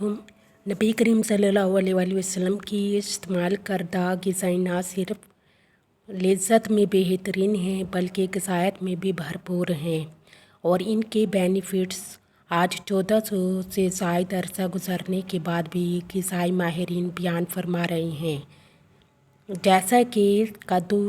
अस्सलामुअलैकुम। नबी करीम सल्लल्लाहु अलैहि वसल्लम की इस्तेमाल करदा ग़िज़ाएँ ना सिर्फ लज़्ज़त में बेहतरीन हैं बल्कि ग़िज़ायत में भी भरपूर हैं और इनके बेनिफिट्स आज 1400 से ज़ायद अरसा गुज़रने के बाद भी ग़िज़ाई माहिरीन बयान फरमा रहे हैं। जैसा कि कद्दू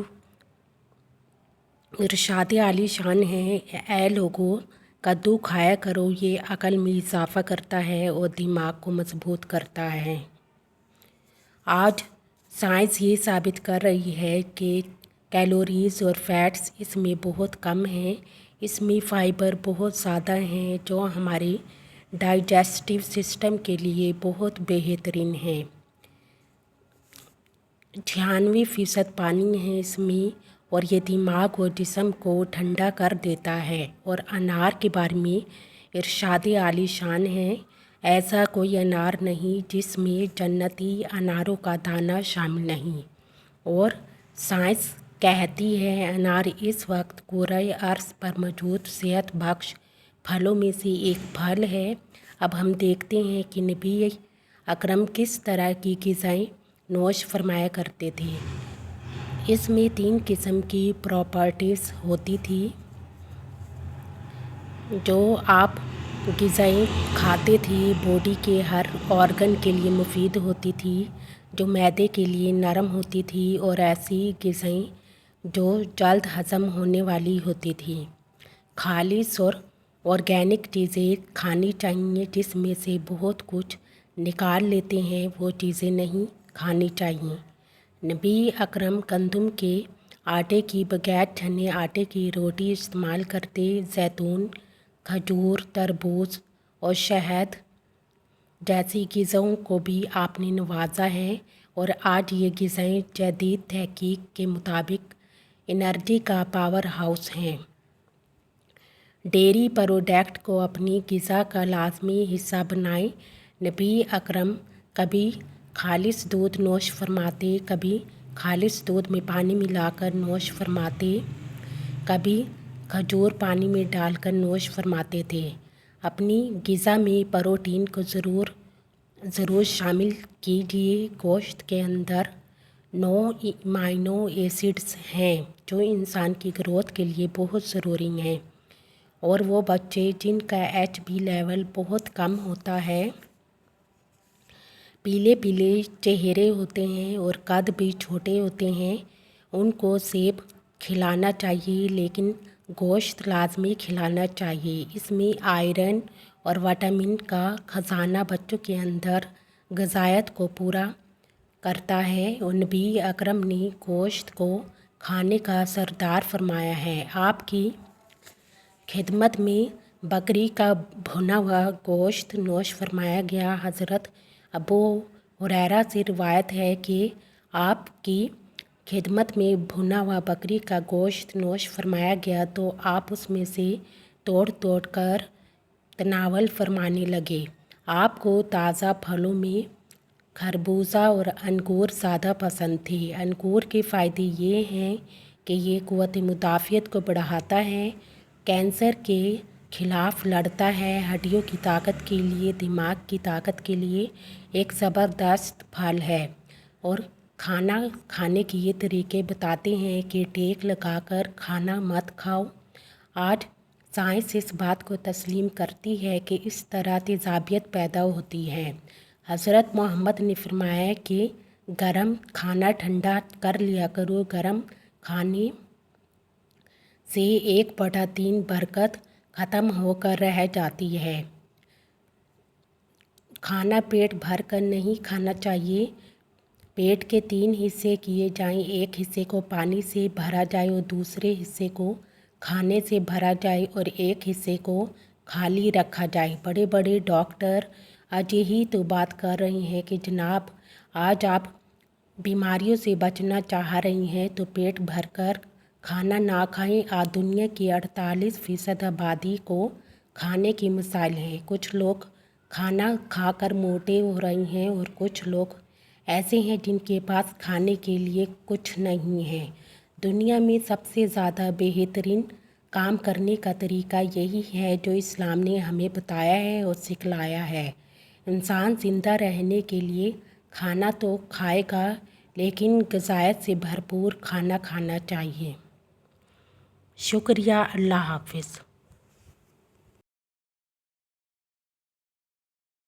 इरशाद आली शान है, ऐ लोगों कद्दू खाया करो, ये अक़ल में इजाफ़ा करता है और दिमाग को मजबूत करता है। आज साइंस ये साबित कर रही है कि कैलोरीज़ और फैट्स इसमें बहुत कम हैं। इसमें फ़ाइबर बहुत ज़्यादा हैं जो हमारे डाइजेस्टिव सिस्टम के लिए बहुत बेहतरीन है। 96% पानी है इसमें और ये दिमाग और जिस्म को ठंडा कर देता है। और अनार के बारे में इरशाद आली शान है, ऐसा कोई अनार नहीं जिसमें जन्नती अनारों का दाना शामिल नहीं। और साइंस कहती है अनार इस वक्त कुराए अर्ज़ पर मौजूद सेहत बख्श फलों में से एक फल है। अब हम देखते हैं कि नबी अकरम किस तरह की ग़िज़ाएँ नोश फरमाया करते थे। इसमें 3 किस्म की प्रॉपर्टीज़ होती थी। जो आप ग़िज़ाएँ खाते थे बॉडी के हर ऑर्गन के लिए मुफीद होती थी, जो मैदे के लिए नरम होती थी और ऐसी ग़िज़ाएँ जो जल्द हज़म होने वाली होती थी। खालिस और ऑर्गेनिक चीज़ें खानी चाहिए, जिसमें से बहुत कुछ निकाल लेते हैं वो चीज़ें नहीं खानी चाहिए। नबी अकरम गंदम के आटे की बगैर छने आटे की रोटी इस्तेमाल करते। जैतून, खजूर, तरबूज और शहद जैसी ग़िज़ाओं को भी आपने नवाजा है और आज ये ग़िज़ाएँ जदीद तहकीक के मुताबिक एनर्जी का पावर हाउस हैं। डेयरी प्रोडक्ट को अपनी ग़िज़ा का लाज़मी हिस्सा बनाएं। नबी अकरम कभी खालिस दूध नोश फरमाते, कभी खालिस दूध में पानी मिलाकर नोश फरमाते, कभी खजूर पानी में डालकर नोश फरमाते थे। अपनी ग़िज़ा में प्रोटीन को ज़रूर शामिल कीजिए। गोश्त के अंदर 9 अमीनो एसिड्स हैं जो इंसान की ग्रोथ के लिए बहुत ज़रूरी हैं। और वो बच्चे जिनका HB लेवल बहुत कम होता है, पीले पीले चेहरे होते हैं और कद भी छोटे होते हैं, उनको सेब खिलाना चाहिए, लेकिन गोश्त लाजमी खिलाना चाहिए। इसमें आयरन और विटामिन का ख़जाना बच्चों के अंदर ग़िज़ायत को पूरा करता है। और नबी अकरम ने गोश्त को खाने का सरदार फरमाया है। आपकी खिदमत में बकरी का भुना हुआ गोश्त नोश फरमाया गया। हज़रत अबू हुरैरा से रिवायत है कि आपकी खिदमत में भुना हुआ बकरी का गोश्त नोश फरमाया गया तो आप उसमें से तोड़ तोड़ कर तनावल फरमाने लगे। आपको ताज़ा फलों में खरबूजा और अंगूर ज़्यादा पसंद थे। अंगूर के फ़ायदे ये हैं कि ये क़ुव्वत मुदाफ़ियत को बढ़ाता है, कैंसर के ख़िलाफ़ लड़ता है, हड्डियों की ताकत के लिए, दिमाग की ताकत के लिए एक ज़बरदस्त फल है। और खाना खाने के ये तरीके बताते हैं कि टेक लगाकर खाना मत खाओ। आज साइंस इस बात को तस्लीम करती है कि इस तरह तेज़ाबियत पैदा होती है। हज़रत मोहम्मद ने फरमाया कि गरम खाना ठंडा कर लिया करो। गरम खाने से 1/3 बरकत ख़त्म होकर रह जाती है। खाना पेट भर कर नहीं खाना चाहिए। पेट के 3 हिस्से किए जाएं, एक हिस्से को पानी से भरा जाए और दूसरे हिस्से को खाने से भरा जाए और एक हिस्से को खाली रखा जाए। बड़े बड़े डॉक्टर आज यही तो बात कर रहे हैं कि जनाब आज आप बीमारियों से बचना चाह रही हैं तो पेट भरकर खाना ना खाएं। आज दुनिया की 48% आबादी को खाने की मसाइल हैं। कुछ लोग खाना खाकर मोटे हो रहे हैं और कुछ लोग ऐसे हैं जिनके पास खाने के लिए कुछ नहीं है। दुनिया में सबसे ज़्यादा बेहतरीन काम करने का तरीका यही है जो इस्लाम ने हमें बताया है और सिखलाया है। انسان زندہ رہنے کے لیے کھانا تو کھائے گا لیکن غذائیت سے بھرپور کھانا کھانا چاہیے۔ شکریہ، اللہ حافظ۔